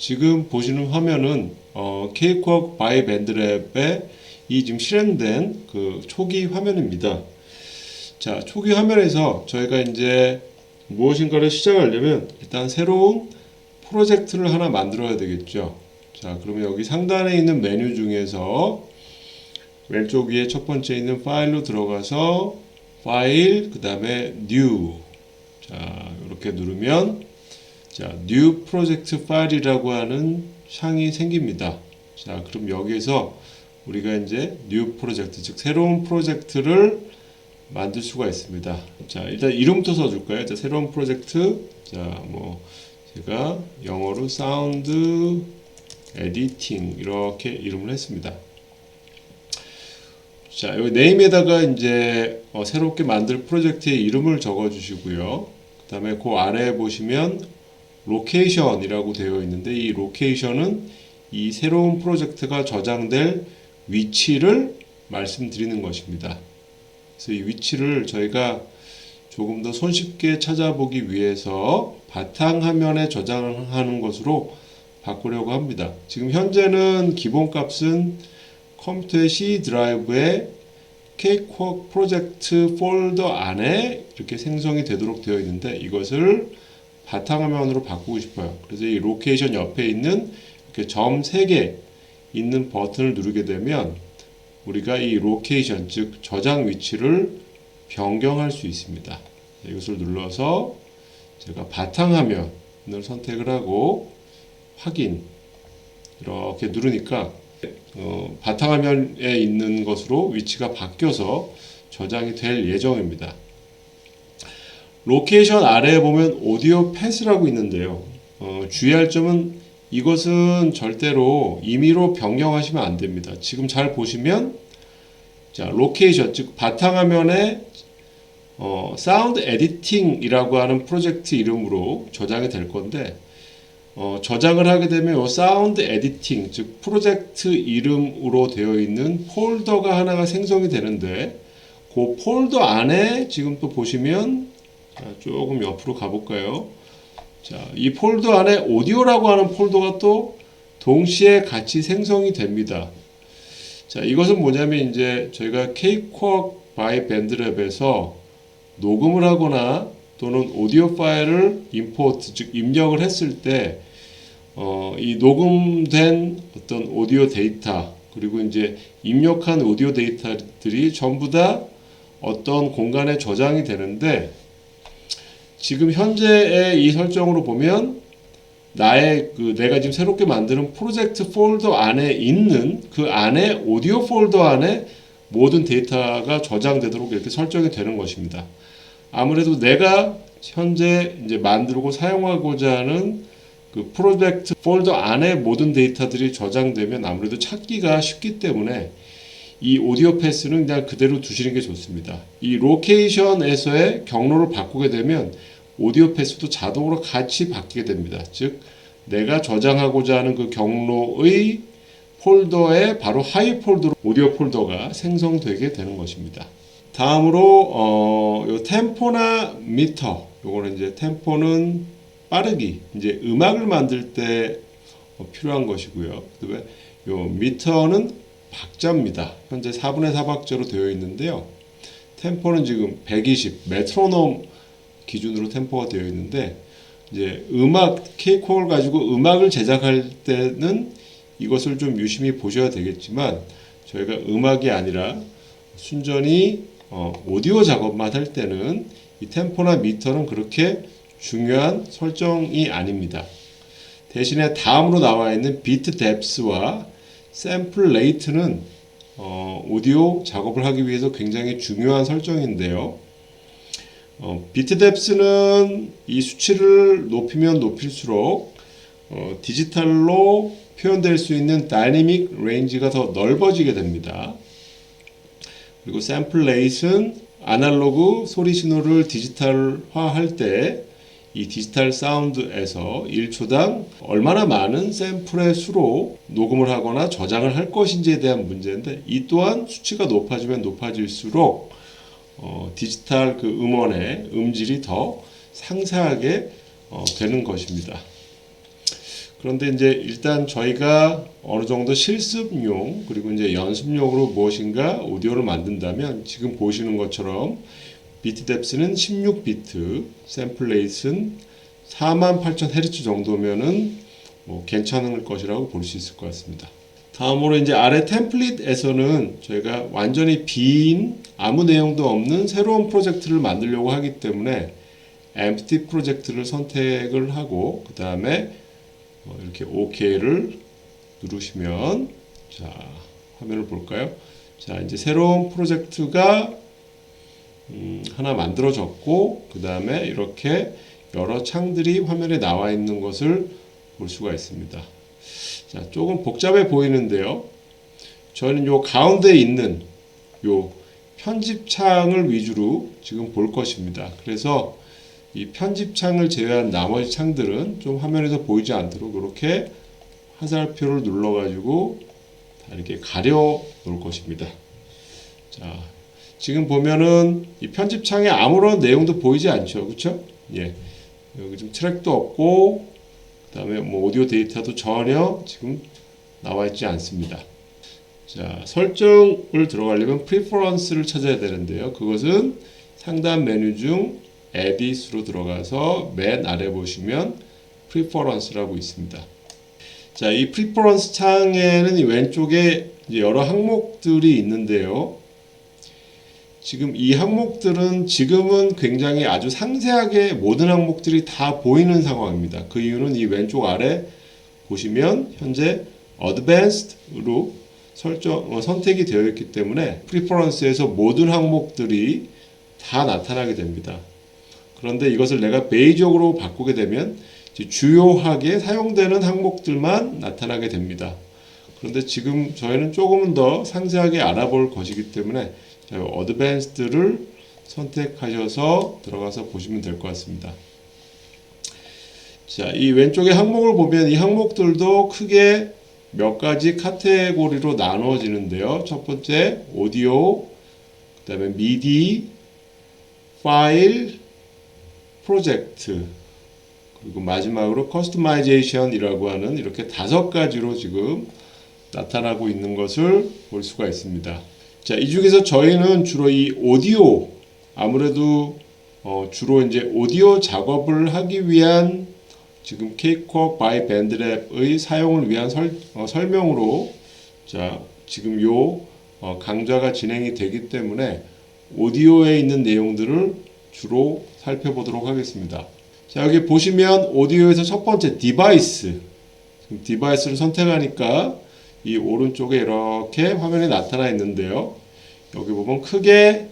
지금 보시는 화면은 케이크웍 바이 밴드랩의 이 지금 실행된 그 초기 화면입니다. 자, 초기 화면에서 저희가 이제 무엇인가를 시작하려면 일단 새로운 프로젝트를 하나 만들어야 되겠죠. 자, 그러면 여기 상단에 있는 메뉴 중에서 왼쪽 위에 첫 번째 있는 파일로 들어가서 파일, 그 다음에 뉴. 자, 이렇게 누르면 자, 뉴 프로젝트 파일이라고 하는 창이 생깁니다. 자, 그럼 여기에서 우리가 이제 뉴 프로젝트, 즉 새로운 프로젝트를 만들 수가 있습니다. 자, 일단 이름부터 써줄까요? 자, 새로운 프로젝트. 자, 뭐 제가 영어로 사운드 에디팅 이렇게 이름을 했습니다. 자, 여기 네임에다가 이제 새롭게 만들 프로젝트의 이름을 적어주시고요. 그 다음에 그 아래에 보시면 로케이션이라고 되어 있는데 이 로케이션은 이 새로운 프로젝트가 저장될 위치를 말씀드리는 것입니다. 그래서 이 위치를 저희가 조금 더 손쉽게 찾아보기 위해서 바탕화면에 저장하는 것으로 바꾸려고 합니다. 지금 현재는 기본값은 컴퓨터의 C 드라이브에 케이크웍 프로젝트 폴더 안에 이렇게 생성이 되도록 되어 있는데 이것을 바탕화면으로 바꾸고 싶어요. 그래서 이 로케이션 옆에 있는 이렇게 점 3개 있는 버튼을 누르게 되면 우리가 이 로케이션, 즉 저장 위치를 변경할 수 있습니다. 이것을 눌러서 제가 바탕화면을 선택을 하고 확인 이렇게 누르니까 바탕화면에 있는 것으로 위치가 바뀌어서 저장이 될 예정입니다. 로케이션 아래에 보면 오디오 패스라고 있는데요. 주의할 점은 이것은 절대로 임의로 변경하시면 안 됩니다. 지금 잘 보시면 자, 로케이션, 즉 바탕화면에 사운드 에디팅이라고 하는 프로젝트 이름으로 저장이 될 건데 저장을 하게 되면 이 사운드 에디팅, 즉 프로젝트 이름으로 되어 있는 폴더가 하나가 생성이 되는데 그 폴더 안에 지금 또 보시면 자, 조금 옆으로 가볼까요? 자, 이 폴더 안에 오디오라고 하는 폴더가 또 동시에 같이 생성이 됩니다. 자, 이것은 뭐냐면 이제 저희가 케이크웍 바이 밴드랩에서 녹음을 하거나 또는 오디오 파일을 임포트, 즉 입력을 했을 때 이 녹음된 어떤 오디오 데이터 그리고 이제 입력한 오디오 데이터들이 전부 다 어떤 공간에 저장이 되는데 지금 현재의 이 설정으로 보면 내가 지금 새롭게 만드는 프로젝트 폴더 안에 있는 그 안에 오디오 폴더 안에 모든 데이터가 저장되도록 이렇게 설정이 되는 것입니다. 아무래도 내가 현재 이제 만들고 사용하고자 하는 그 프로젝트 폴더 안에 모든 데이터들이 저장되면 아무래도 찾기가 쉽기 때문에 이 오디오 패스는 그냥 그대로 두시는 게 좋습니다. 이 로케이션에서의 경로를 바꾸게 되면 오디오 패스도 자동으로 같이 바뀌게 됩니다. 즉 내가 저장하고자 하는 그 경로의 폴더에 바로 하위 폴더로 오디오 폴더가 생성되게 되는 것입니다. 다음으로 요 템포나 미터, 요거는 이제 템포는 빠르기, 이제 음악을 만들 때 필요한 것이고요. 그다음에 요 미터는 박자입니다. 현재 4분의 4박자로 되어 있는데요. 템포는 지금 120 메트로놈 기준으로 템포가 되어 있는데 이제 케이크웍을 가지고 음악을 제작할 때는 이것을 좀 유심히 보셔야 되겠지만 저희가 음악이 아니라 순전히 오디오 작업만 할 때는 이 템포나 미터는 그렇게 중요한 설정이 아닙니다. 대신에 다음으로 나와 있는 비트 뎁스와 샘플 레이트는 오디오 작업을 하기 위해서 굉장히 중요한 설정인데요. 비트 뎁스는 이 수치를 높이면 높일수록 디지털로 표현될 수 있는 다이내믹 레인지가 더 넓어지게 됩니다. 그리고 샘플 레이트는 아날로그 소리 신호를 디지털화할 때 이 디지털 사운드에서 1초당 얼마나 많은 샘플의 수로 녹음을 하거나 저장을 할 것인지에 대한 문제인데 이 또한 수치가 높아지면 높아질수록 디지털 그 음원의 음질이 더 상세하게 되는 것입니다. 그런데 이제 일단 저희가 어느 정도 실습용 그리고 이제 연습용으로 무엇인가 오디오를 만든다면 지금 보시는 것처럼 비트 뎁스는 16비트, 샘플 레이트는 48,000Hz 정도면은 뭐 괜찮은 것이라고 볼 수 있을 것 같습니다. 다음으로 이제 아래 템플릿에서는 저희가 완전히 빈 아무 내용도 없는 새로운 프로젝트를 만들려고 하기 때문에 empty 프로젝트를 선택을 하고 그 다음에 이렇게 OK를 누르시면 자 화면을 볼까요? 자 이제 새로운 프로젝트가 하나 만들어졌고 그 다음에 이렇게 여러 창들이 화면에 나와 있는 것을 볼 수가 있습니다. 자, 조금 복잡해 보이는데요. 저는 요 가운데 있는 요 편집창을 위주로 지금 볼 것입니다. 그래서 이 편집창을 제외한 나머지 창들은 좀 화면에서 보이지 않도록 이렇게 화살표를 눌러가지고 다 이렇게 가려 놓을 것입니다. 자, 지금 보면은 이 편집창에 아무런 내용도 보이지 않죠, 그렇죠? 예, 여기 좀 트랙도 없고. 그 다음에 뭐 오디오 데이터도 전혀 지금 나와 있지 않습니다. 자, 설정을 들어가려면 Preference를 찾아야 되는데요. 그것은 상단 메뉴 중 Edit으로 들어가서 맨 아래 보시면 Preference라고 있습니다. 자, 이 Preference 창에는 이 왼쪽에 이제 여러 항목들이 있는데요. 지금 이 항목들은 지금은 굉장히 아주 상세하게 모든 항목들이 다 보이는 상황입니다. 그 이유는 이 왼쪽 아래 보시면 현재 Advanced로 선택이 되어 있기 때문에 Preference에서 모든 항목들이 다 나타나게 됩니다. 그런데 이것을 내가 베이직으로 바꾸게 되면 주요하게 사용되는 항목들만 나타나게 됩니다. 그런데 지금 저희는 조금 더 상세하게 알아볼 것이기 때문에 어드밴스드를 선택하셔서 들어가서 보시면 될 것 같습니다. 자, 이 왼쪽에 항목을 보면 이 항목들도 크게 몇 가지 카테고리로 나누어지는데요. 첫 번째 오디오, 그 다음에 미디, 파일, 프로젝트, 그리고 마지막으로 커스터마이제이션이라고 하는 이렇게 5가지로 지금 나타나고 있는 것을 볼 수가 있습니다. 자, 이 중에서 저희는 주로 이 오디오, 아무래도 주로 이제 오디오 작업을 하기 위한 지금 Cakewalk by BandLab의 사용을 위한 설명으로 자, 지금 요 강좌가 진행이 되기 때문에 오디오에 있는 내용들을 주로 살펴보도록 하겠습니다. 자, 여기 보시면 오디오에서 첫 번째 디바이스, 디바이스를 선택하니까 이 오른쪽에 이렇게 화면에 나타나 있는데요. 여기 보면 크게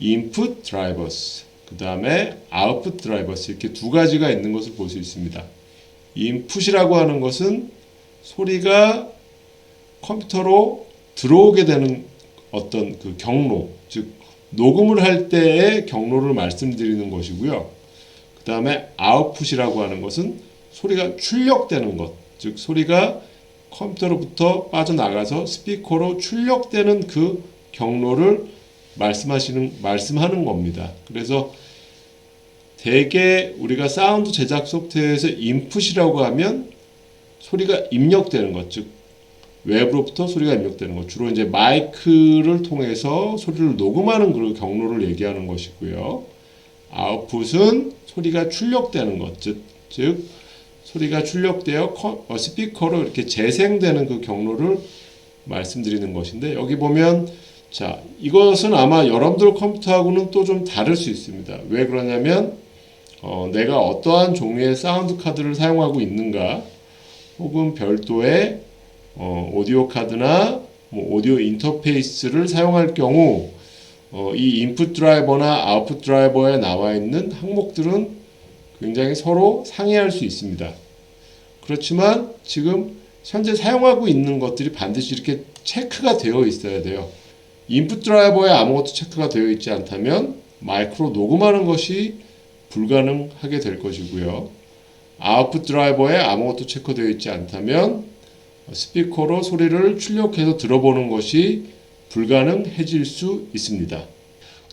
input drivers, 그 다음에 output drivers 이렇게 2가지가 있는 것을 볼 수 있습니다. input이라고 하는 것은 소리가 컴퓨터로 들어오게 되는 어떤 그 경로, 즉 녹음을 할 때의 경로를 말씀드리는 것이고요. 그 다음에 output이라고 하는 것은 소리가 출력되는 것, 즉 소리가 컴퓨터로부터 빠져나가서 스피커로 출력되는 그 경로를 말씀하는 겁니다. 그래서 대개 우리가 사운드 제작 소프트웨어에서 인풋이라고 하면 소리가 입력되는 것, 즉 외부로부터 소리가 입력되는 것, 주로 이제 마이크를 통해서 소리를 녹음하는 그 경로를 얘기하는 것이고요. 아웃풋은 소리가 출력되는 것, 즉 소리가 출력되어 스피커로 이렇게 재생되는 그 경로를 말씀드리는 것인데, 여기 보면 자, 이것은 아마 여러분들 컴퓨터하고는 또 좀 다를 수 있습니다. 왜 그러냐면 내가 어떠한 종류의 사운드 카드를 사용하고 있는가, 혹은 별도의 오디오 카드나 뭐 오디오 인터페이스를 사용할 경우 이 인풋 드라이버나 아웃풋 드라이버에 나와 있는 항목들은 굉장히 서로 상이할 수 있습니다. 그렇지만 지금 현재 사용하고 있는 것들이 반드시 이렇게 체크가 되어 있어야 돼요. 인풋 드라이버에 아무것도 체크가 되어 있지 않다면 마이크로 녹음하는 것이 불가능하게 될 것이고요. 아웃풋 드라이버에 아무것도 체크되어 있지 않다면 스피커로 소리를 출력해서 들어보는 것이 불가능해질 수 있습니다.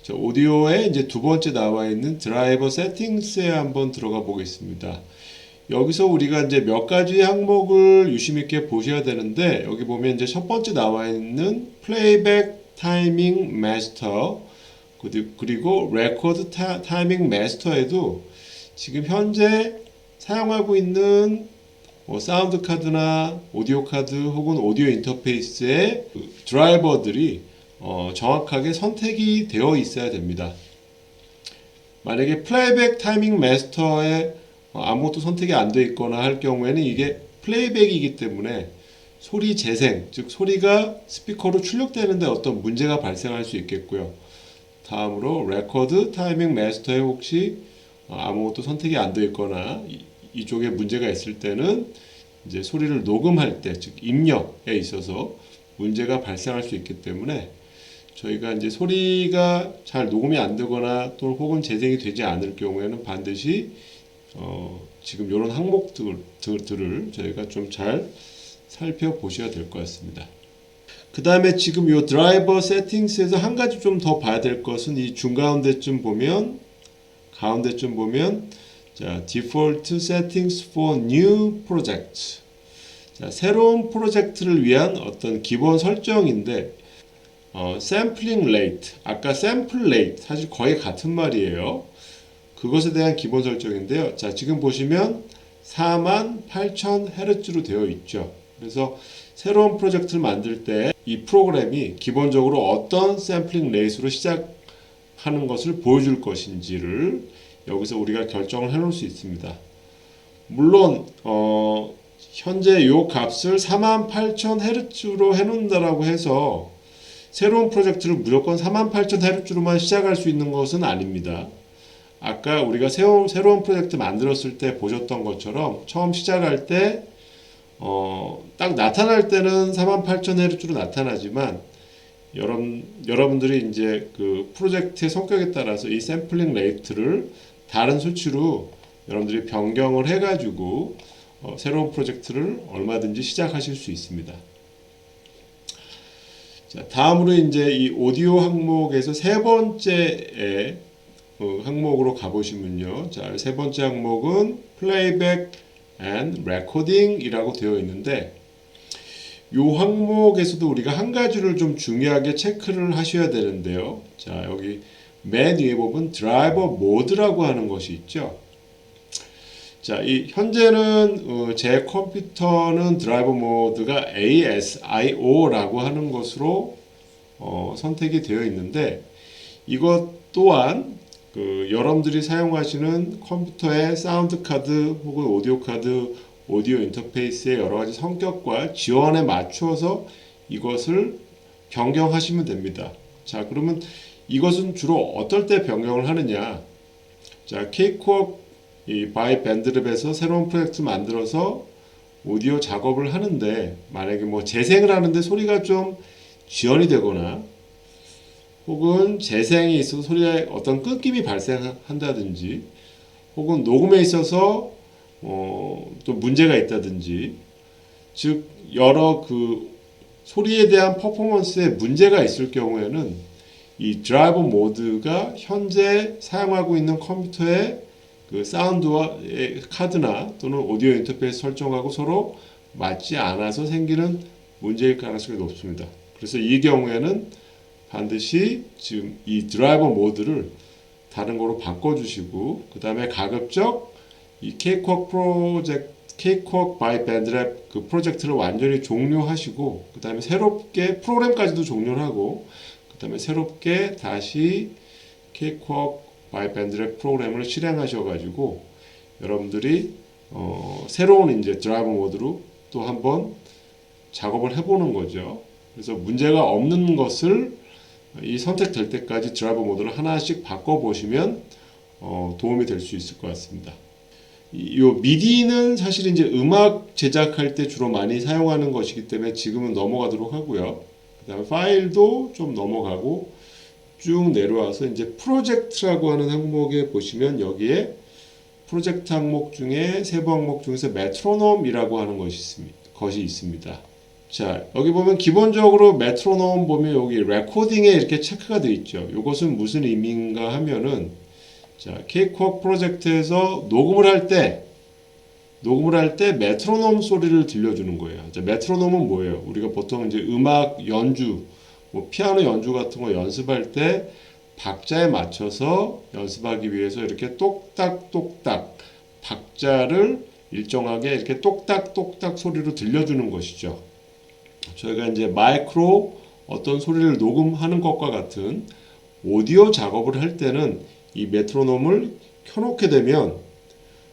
자, 오디오에 이제 2번째 나와 있는 드라이버 세팅스에 한번 들어가 보겠습니다. 여기서 우리가 이제 몇 가지 항목을 유심 있게 보셔야 되는데, 여기 보면 이제 첫 번째 나와 있는 플레이백 타이밍 마스터, 그리고 레코드 타이밍 마스터에도 지금 현재 사용하고 있는 사운드 카드나 오디오 카드 혹은 오디오 인터페이스의 드라이버들이 정확하게 선택이 되어 있어야 됩니다. 만약에 플레이백 타이밍 마스터에 아무것도 선택이 안 되어 있거나 할 경우에는 이게 플레이백이기 때문에 소리 재생, 즉 소리가 스피커로 출력되는데 어떤 문제가 발생할 수 있겠고요. 다음으로 레코드 타이밍 마스터에 혹시 아무것도 선택이 안 되어 있거나 이쪽에 문제가 있을 때는 이제 소리를 녹음할 때, 즉 입력에 있어서 문제가 발생할 수 있기 때문에 저희가 이제 소리가 잘 녹음이 안 되거나 또 혹은 재생이 되지 않을 경우에는 반드시 지금 이런 항목들을 저희가 좀 잘 살펴보셔야 될 것 같습니다. 그 다음에 지금 이 드라이버 세팅스에서 한 가지 좀 더 봐야 될 것은 이 중가운데쯤 보면 자, Default Settings for New Project. 자, 새로운 프로젝트를 위한 어떤 기본 설정인데 샘플링 레이트, 아까 샘플 레이트 사실 거의 같은 말이에요. 그것에 대한 기본 설정인데요. 자, 지금 보시면 48,000Hz로 되어 있죠. 그래서 새로운 프로젝트를 만들 때 이 프로그램이 기본적으로 어떤 샘플링 레이트로 시작하는 것을 보여줄 것인지를 여기서 우리가 결정을 해 놓을 수 있습니다. 물론 현재 이 값을 48,000Hz로 해 놓는다라고 해서 새로운 프로젝트를 무조건 48,000Hz로만 시작할 수 있는 것은 아닙니다. 아까 우리가 새로운 프로젝트 만들었을 때 보셨던 것처럼 처음 시작할 때 딱 나타날 때는 48,000Hz로 나타나지만 여러분들이 이제 그 프로젝트의 성격에 따라서 이 샘플링 레이트를 다른 수치로 여러분들이 변경을 해가지고 새로운 프로젝트를 얼마든지 시작하실 수 있습니다. 자, 다음으로 이제 이 오디오 항목에서 세 번째 항목으로 가보시면요. 자, 세 번째 항목은 플레이백 and recording이라고 되어 있는데 이 항목에서도 우리가 한 가지를 좀 중요하게 체크를 하셔야 되는데요. 자, 여기 맨 위에 보면 드라이버 모드라고 하는 것이 있죠. 자, 현재는 제 컴퓨터는 드라이버 모드가 ASIO라고 하는 것으로 선택이 되어 있는데 이것 또한 여러분들이 사용하시는 컴퓨터의 사운드 카드 혹은 오디오 카드, 오디오 인터페이스의 여러 가지 성격과 지원에 맞추어서 이것을 변경하시면 됩니다. 자, 그러면 이것은 주로 어떨 때 변경을 하느냐? 자, 케이크웍 바이 밴드랩에서 새로운 프로젝트 만들어서 오디오 작업을 하는데 만약에 뭐 재생을 하는데 소리가 좀 지연이 되거나 혹은 재생에 있어서 소리에 어떤 끊김이 발생한다든지 혹은 녹음에 있어서 또 문제가 있다든지 즉 여러 그 소리에 대한 퍼포먼스에 문제가 있을 경우에는 이 드라이버 모드가 현재 사용하고 있는 컴퓨터의 그 사운드와 카드나 또는 오디오 인터페이스 설정하고 서로 맞지 않아서 생기는 문제일 가능성이 높습니다. 그래서 이 경우에는 반드시 지금 이 드라이버 모드를 다른 거로 바꿔주시고 그 다음에 가급적 이 케이크웍 바이 밴드랩 그 프로젝트를 완전히 종료하시고 그 다음에 새롭게 프로그램까지도 종료를 하고 그 다음에 새롭게 다시 케이크웍 바이 밴드랩 프로그램을 실행하셔가지고 여러분들이 새로운 이제 드라이버 모드로 또 한번 작업을 해보는 거죠. 그래서 문제가 없는 것을 이 선택될 때까지 드라이버 모드를 하나씩 바꿔보시면 도움이 될 수 있을 것 같습니다. 이 미디는 사실 이제 음악 제작할 때 주로 많이 사용하는 것이기 때문에 지금은 넘어가도록 하고요. 그 다음에 파일도 좀 넘어가고 쭉 내려와서 이제 프로젝트라고 하는 항목에 보시면 여기에 프로젝트 항목 중에 세부 항목 중에서 메트로놈이라고 하는 것이 있습니다. 자, 여기 보면 기본적으로 메트로놈 보면 여기 레코딩에 이렇게 체크가 되어 있죠. 이것은 무슨 의미인가 하면은 자, 케이크웍 프로젝트에서 녹음을 할 때 녹음을 할 때 메트로놈 소리를 들려주는 거예요. 이제 메트로놈은 뭐예요? 우리가 보통 이제 음악 연주, 뭐 피아노 연주 같은 거 연습할 때 박자에 맞춰서 연습하기 위해서 이렇게 똑딱똑딱 박자를 일정하게 이렇게 똑딱똑딱 소리로 들려주는 것이죠. 저희가 이제 마이크로 어떤 소리를 녹음하는 것과 같은 오디오 작업을 할 때는 이 메트로놈을 켜놓게 되면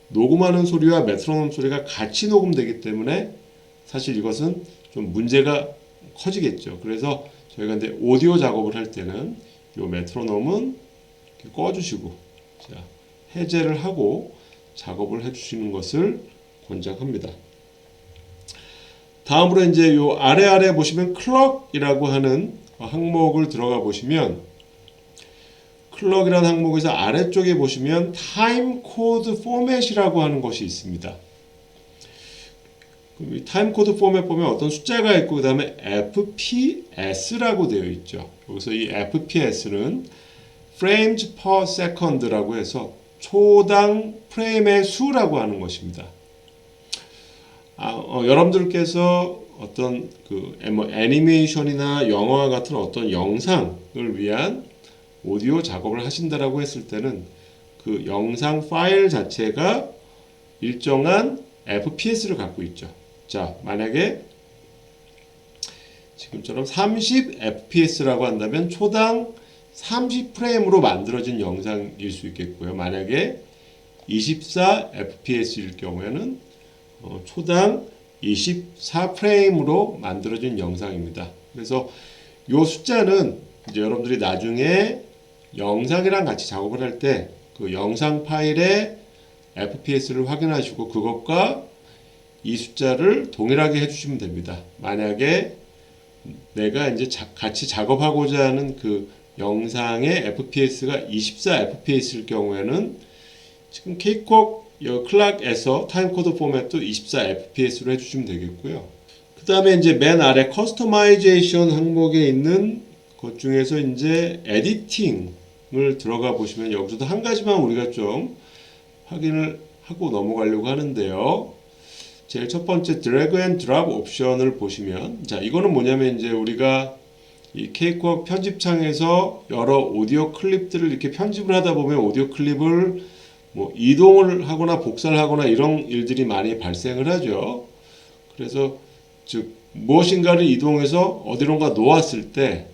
녹음하는 소리와 메트로놈 소리가 같이 녹음되기 때문에 사실 이것은 좀 문제가 커지겠죠. 그래서 저희가 이제 오디오 작업을 할 때는 이 메트로놈은 이렇게 꺼주시고 자, 해제를 하고 작업을 해주시는 것을 권장합니다. 다음으로 이제 요 아래 보시면 클럭이라고 하는 항목을 들어가 보시면 클럭이라는 항목에서 아래쪽에 보시면 타임 코드 포맷이라고 하는 것이 있습니다. 이 타임 코드 포맷 보면 어떤 숫자가 있고 그 다음에 FPS라고 되어 있죠. 여기서 이 FPS는 frames per second라고 해서 초당 프레임의 수라고 하는 것입니다. 여러분들께서 어떤 애니메이션이나 영화 같은 어떤 영상을 위한 오디오 작업을 하신다라고 했을 때는 그 영상 파일 자체가 일정한 FPS를 갖고 있죠. 자, 만약에 지금처럼 30 FPS라고 한다면 초당 30프레임으로 만들어진 영상일 수 있겠고요. 만약에 24 FPS일 경우에는 초당 24프레임으로 만들어진 영상입니다. 그래서 이 숫자는 이제 여러분들이 나중에 영상이랑 같이 작업을 할 때 그 영상 파일의 FPS를 확인하시고 그것과 이 숫자를 동일하게 해주시면 됩니다. 만약에 내가 이제 같이 작업하고자 하는 그 영상의 FPS가 24 FPS일 경우에는 지금 케이크웍 클락에서 타임코드 포맷도 24 FPS로 해주시면 되겠고요. 그 다음에 이제 맨 아래 커스터마이제이션 항목에 있는 것 중에서 이제 에디팅을 들어가 보시면 여기서도 한 가지만 우리가 좀 확인을 하고 넘어가려고 하는데요. 제일 첫 번째 드래그 앤 드랍 옵션을 보시면 자 이거는 뭐냐면 이제 우리가 이 케이크웍 편집창에서 여러 오디오 클립들을 이렇게 편집을 하다 보면 오디오 클립을 뭐 이동을 하거나 복사를 하거나 이런 일들이 많이 발생을 하죠. 그래서 즉 무엇인가를 이동해서 어디론가 놓았을 때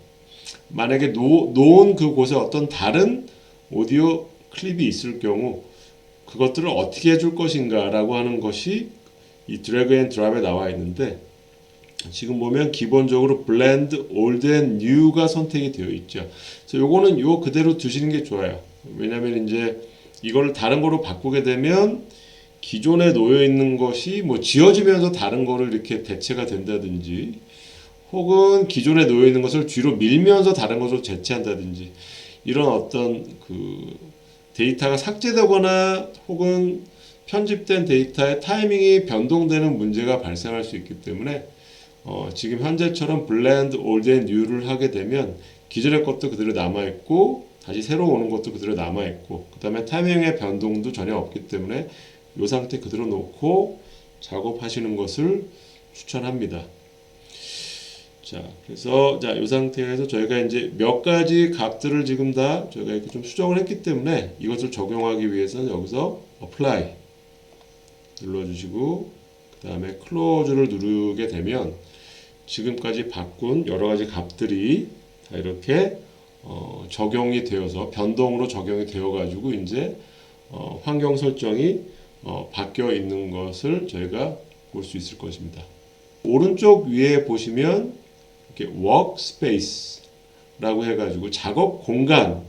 만약에 놓은 그곳에 어떤 다른 오디오 클립이 있을 경우 그것들을 어떻게 해줄 것인가 라고 하는 것이 이 드래그 앤 드랍에 나와 있는데 지금 보면 기본적으로 블렌드 올드 앤 뉴가 선택이 되어 있죠. 그래서 요거는 요 그대로 두시는 게 좋아요. 왜냐면 이제 이거를 다른 거로 바꾸게 되면 기존에 놓여 있는 것이 뭐 지워지면서 다른 거를 이렇게 대체가 된다든지 혹은 기존에 놓여 있는 것을 뒤로 밀면서 다른 것으로 대체한다든지 이런 어떤 그 데이터가 삭제되거나 혹은 편집된 데이터의 타이밍이 변동되는 문제가 발생할 수 있기 때문에 지금 현재처럼 블렌드 올드 앤 뉴를 하게 되면 기존의 것도 그대로 남아있고 다시 새로 오는 것도 그대로 남아있고 그 다음에 타이밍의 변동도 전혀 없기 때문에 이 상태 그대로 놓고 작업하시는 것을 추천합니다. 자, 그래서 이 상태에서 저희가 이제 몇 가지 값들을 지금 다 저희가 이렇게 좀 수정을 했기 때문에 이것을 적용하기 위해서는 여기서 apply 눌러주시고 그 다음에 close를 누르게 되면 지금까지 바꾼 여러 가지 값들이 다 이렇게 적용이 되어서 변동으로 적용이 되어 가지고 이제 환경 설정이 바뀌어 있는 것을 저희가 볼 수 있을 것입니다. 오른쪽 위에 보시면 이렇게 workspace라고 해가지고 작업 공간이라고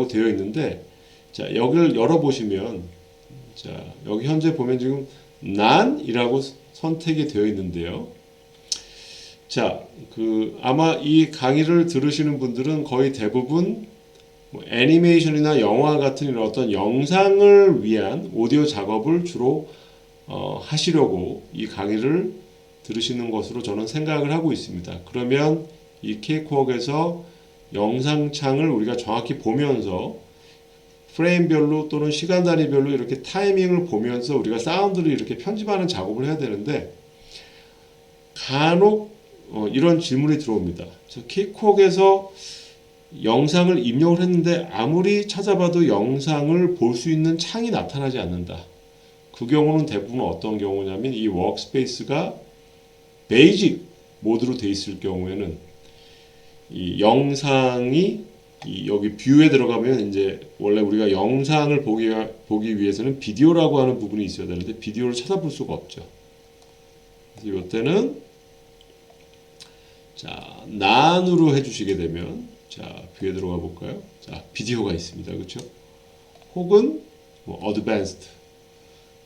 되어 있는데 자 여기를 열어 보시면 자 여기 현재 보면 지금 none이라고 선택이 되어 있는데요. 자, 아마 이 강의를 들으시는 분들은 거의 대부분 뭐 애니메이션이나 영화 같은 이런 어떤 영상을 위한 오디오 작업을 주로 하시려고 이 강의를 들으시는 것으로 저는 생각을 하고 있습니다. 그러면 이 케이크웍에서 영상창을 우리가 정확히 보면서 프레임별로 또는 시간 단위별로 이렇게 타이밍을 보면서 우리가 사운드를 이렇게 편집하는 작업을 해야 되는데 간혹 이런 질문이 들어옵니다. 저 킥콕에서 영상을 입력을 했는데 아무리 찾아봐도 영상을 볼 수 있는 창이 나타나지 않는다. 그 경우는 대부분 어떤 경우냐면 이 워크스페이스가 베이직 모드로 돼 있을 경우에는 이 영상이 여기 뷰에 들어가면 이제 원래 우리가 영상을 보기 위해서는 비디오라고 하는 부분이 있어야 되는데 비디오를 찾아볼 수가 없죠. 그래서 이때는 자 난으로 해주시게 되면 자 뷰에 들어가 볼까요? 자 비디오가 있습니다, 그렇죠? 혹은 뭐 어드밴스드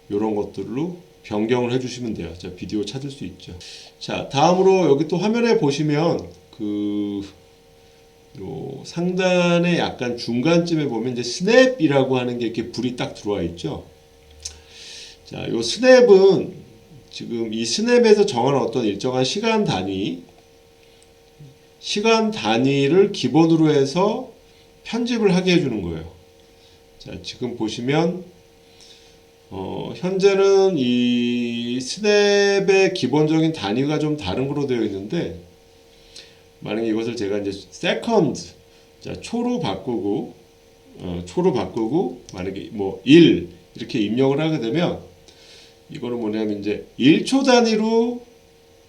이런 것들로 변경을 해주시면 돼요. 자 비디오 찾을 수 있죠. 자 다음으로 여기 또 화면에 보시면 요 상단에 약간 중간쯤에 보면 이제 스냅이라고 하는 게 이렇게 불이 딱 들어와 있죠. 자, 요 스냅은 지금 이 스냅에서 정한 어떤 일정한 시간 단위를 기본으로 해서 편집을 하게 해주는 거예요. 자, 지금 보시면 현재는 이 스냅의 기본적인 단위가 좀 다른 거로 되어 있는데 만약에 이것을 제가 이제 세컨드 자 초로 바꾸고 만약에 뭐 1 이렇게 입력을 하게 되면 이거는 뭐냐면 이제 1초 단위로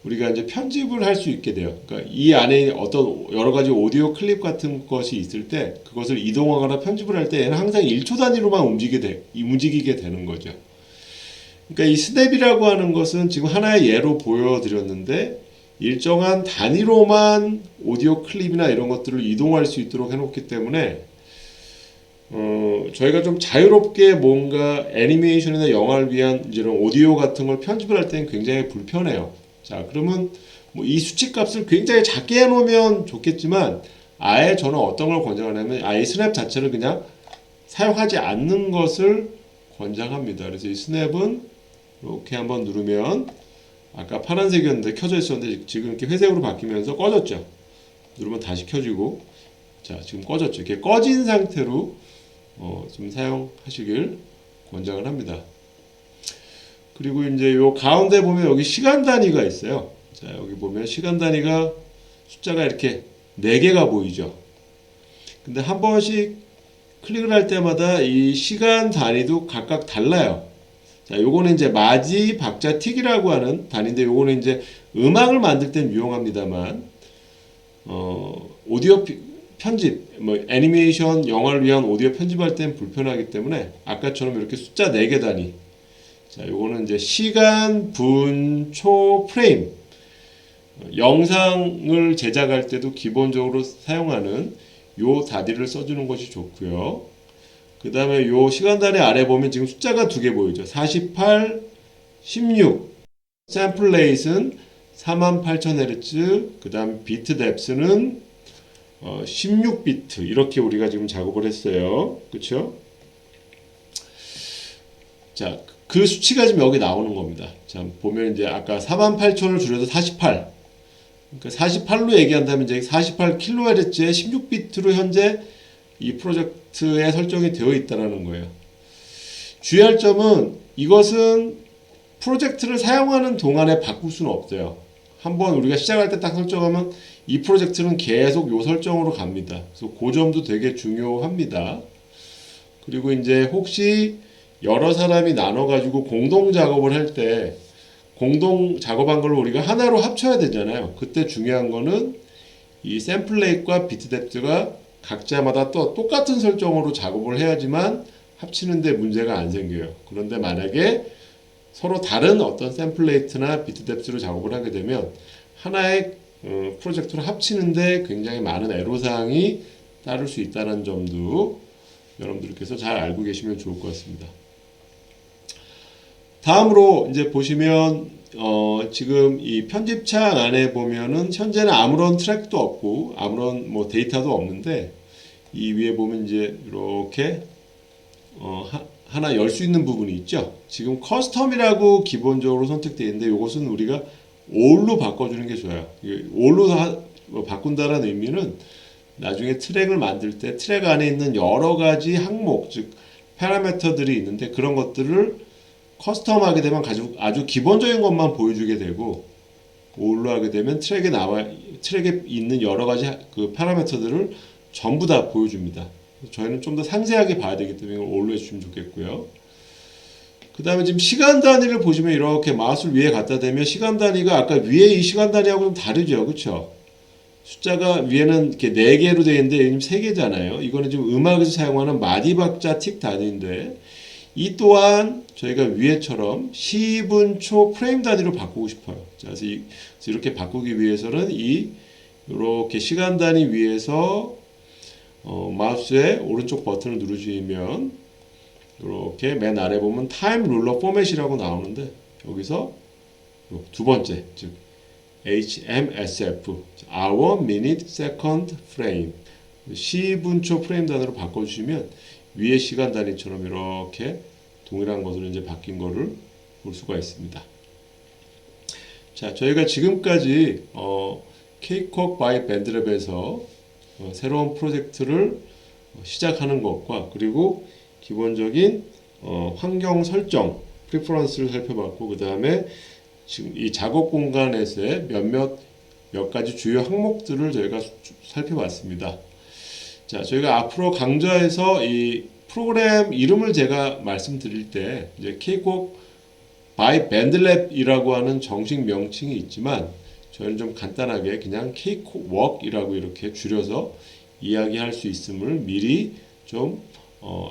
우리가 이제 편집을 할 수 있게 돼요. 그러니까 이 안에 어떤 여러 가지 오디오 클립 같은 것이 있을 때 그것을 이동하거나 편집을 할 때 얘는 항상 1초 단위로만 움직이게 되는 거죠. 그러니까 이 스냅이라고 하는 것은 지금 하나의 예로 보여드렸는데 일정한 단위로만 오디오 클립이나 이런 것들을 이동할 수 있도록 해놓기 때문에 저희가 좀 자유롭게 뭔가 애니메이션이나 영화를 위한 이런 오디오 같은 걸 편집을 할 때는 굉장히 불편해요. 자 그러면 뭐 이 수치값을 굉장히 작게 해놓으면 좋겠지만 아예 저는 어떤 걸 권장하냐면 아예 스냅 자체를 그냥 사용하지 않는 것을 권장합니다. 그래서 이 스냅은 이렇게 한번 누르면 아까 파란색이었는데 켜져 있었는데 지금 이렇게 회색으로 바뀌면서 꺼졌죠. 누르면 다시 켜지고 자 지금 꺼졌죠. 이렇게 꺼진 상태로 좀 사용하시길 권장을 합니다. 그리고 이제 요 가운데 보면 여기 시간 단위가 있어요. 자 여기 보면 시간 단위가 숫자가 이렇게 4개가 보이죠. 근데 한 번씩 클릭을 할 때마다 이 시간 단위도 각각 달라요. 자, 요거는 이제 마지, 박자, 틱이라고 하는 단위인데 요거는 이제 음악을 만들 땐 유용합니다만 오디오 편집, 뭐 애니메이션, 영화를 위한 오디오 편집할 땐 불편하기 때문에 아까처럼 이렇게 숫자 4개 단위. 자, 요거는 이제 시간, 분, 초, 프레임. 영상을 제작할 때도 기본적으로 사용하는 요 단위를 써주는 것이 좋고요. 그 다음에 요 시간 단위 아래 보면 지금 숫자가 2개 보이죠. 48, 16. 샘플 레이트는 48,000Hz. 그 다음 비트 뎁스는 16비트. 이렇게 우리가 지금 작업을 했어요. 그쵸? 자, 그 수치가 지금 여기 나오는 겁니다. 자, 보면 이제 아까 48,000을 줄여서 48. 그러니까 48로 얘기한다면 이제 48kHz의 16비트로 현재 이 프로젝트에 설정이 되어 있다는 거예요. 주의할 점은 이것은 프로젝트를 사용하는 동안에 바꿀 수는 없어요. 한번 우리가 시작할 때 딱 설정하면 이 프로젝트는 계속 요 설정으로 갑니다. 그래서 그 점도 되게 중요합니다. 그리고 이제 혹시 여러 사람이 나눠가지고 공동 작업을 할 때 공동 작업한 걸 우리가 하나로 합쳐야 되잖아요. 그때 중요한 거는 이 샘플 레이트과 비트 뎁스가 각자마다 또 똑같은 설정으로 작업을 해야지만 합치는데 문제가 안 생겨요. 그런데 만약에 서로 다른 어떤 샘플 레이트나 비트 뎁스로 작업을 하게 되면 하나의 프로젝트로 합치는데 굉장히 많은 애로사항이 따를 수 있다는 점도 여러분들께서 잘 알고 계시면 좋을 것 같습니다. 다음으로 이제 보시면 지금 이 편집창 안에 보면은 현재는 아무런 트랙도 없고 아무런 뭐 데이터도 없는데 이 위에 보면 이제 이렇게 하나 열 수 있는 부분이 있죠. 지금 커스텀이라고 기본적으로 선택되어 있는데 이것은 우리가 all로 바꿔주는 게 좋아요. all로 바꾼다는 의미는 나중에 트랙을 만들 때 트랙 안에 있는 여러 가지 항목, 즉 파라미터들이 있는데 그런 것들을 커스텀하게 되면 아주 기본적인 것만 보여주게 되고 올로 하게 되면 트랙에 있는 여러 가지 그 파라미터들을 전부 다 보여줍니다. 저희는 좀 더 상세하게 봐야 되기 때문에 이걸 올로 해주시면 좋겠고요. 그 다음에 지금 시간 단위를 보시면 이렇게 마우스를 위에 갖다 대면 시간 단위가 아까 위에 이 시간 단위하고 좀 다르죠. 그쵸? 숫자가 위에는 이렇게 4개로 되어 있는데 지금 3개잖아요. 이거는 지금 음악에서 사용하는 마디박자 틱 단위인데 이 또한 저희가 위에처럼 10분 초 프레임 단위로 바꾸고 싶어요. 자, 그래서 이렇게 바꾸기 위해서는 이렇게 시간 단위 위에서 마우스의 오른쪽 버튼을 누르시면 이렇게 맨 아래 보면 타임 룰러 포맷이라고 나오는데 여기서 두 번째 즉 HMSF Hour, Minute, Second Frame 10분 초 프레임 단위로 바꿔주시면 위의 시간 단위처럼 이렇게 동일한 것으로 이제 바뀐 거를 볼 수가 있습니다. 자, 저희가 지금까지 K콕 by 밴드랩에서 새로운 프로젝트를 시작하는 것과 그리고 기본적인 환경 설정, 프리퍼런스를 살펴봤고 그 다음에 지금 이 작업 공간에서의 몇 가지 주요 항목들을 저희가 살펴봤습니다. 자, 저희가 앞으로 강좌에서 이 프로그램 이름을 제가 말씀드릴 때 이제 K콕 by 밴드랩이라고 하는 정식 명칭이 있지만 저희는 좀 간단하게 그냥 K콕 워크이라고 이렇게 줄여서 이야기할 수 있음을 미리 좀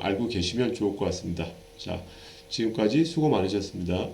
알고 계시면 좋을 것 같습니다. 자, 지금까지 수고 많으셨습니다.